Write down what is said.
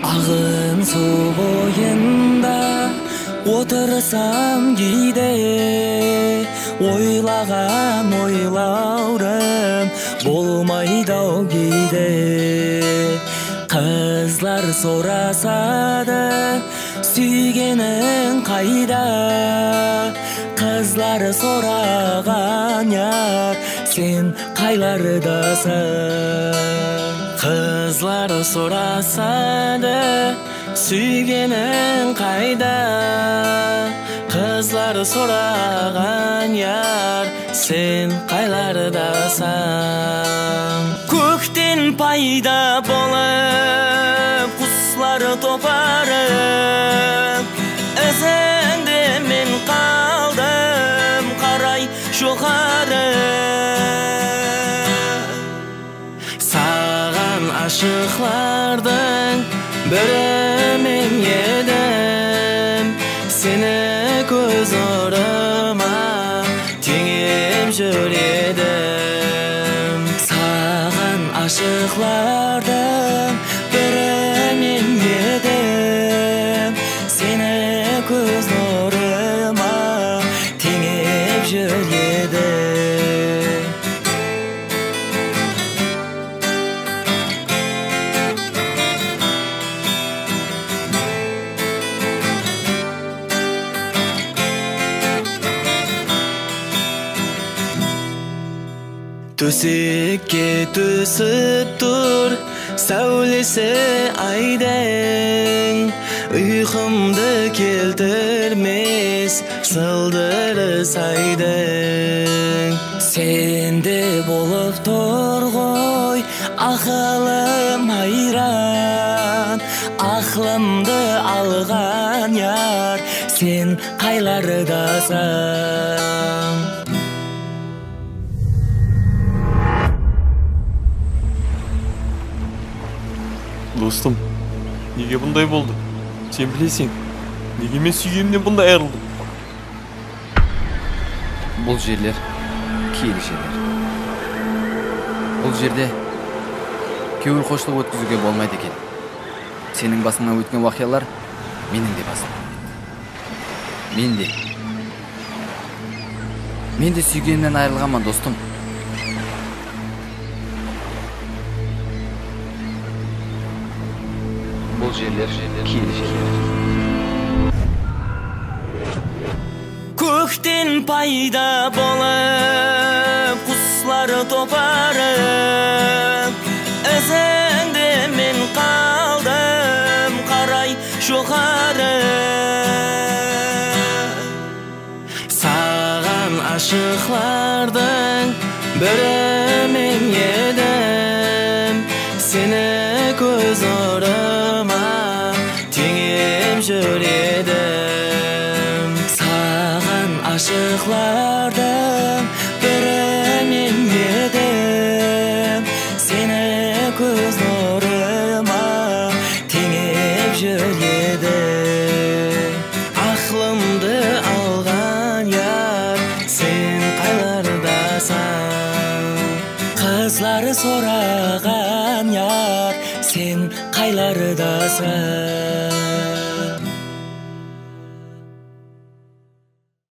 Ағын су бойында отырсам кейде, ойлаған ойлаурым болмайды-ау кейде. Қызлар сорасады, сүйгенің қайда? Қызлар сораған яр, сен қайлардасың? Қызлар сорасады, сүйгенің қайда? Қызлар сораған яр, сен қайлардасың? Көктен пайда болып, құслар топарып, ізіңде мен қалдым, қарай жоғары. Ашықлардың бірі мен едім, сені көз орыма теңеп жүр едім. Саған ашықлардың бірі мен едім, сені көз орыма теңеп жүр едім. Төсекке түсіп тұр сәулесі айдың, ұйқымды келтірмес сылдыры сайдың. Сенде болып тұр ғой ақылым айран, ақылымды алған яр, сен қайлардасың? Достым, неге бұндай болды? Сен білесің, неге мен сүйгенімнен бұндай айырылдым? Бұл жерлер киелі жерлер. Бұл жерде көңіл қошылық өткізуге болмайды екен. Сенің басыңнан өткен уақиялар менің де басым. Мен де сүйгенімнен айырылғанмын, достым. Бұл жерлер киелі жерлер. Көктен пайда болып, құслар топарып, ізіңде мен қалдым, қарай жоғары. Саған ашықлардың бірі мен едім, сені көз орыма теңеп жүр едім. Саған ашықлардың бірі мен едім, сені көз орыма теңеп жүр едім. Ақылымды алған яр, сен қайлардасың? Қызлар сораған яр, сен қайлардасың?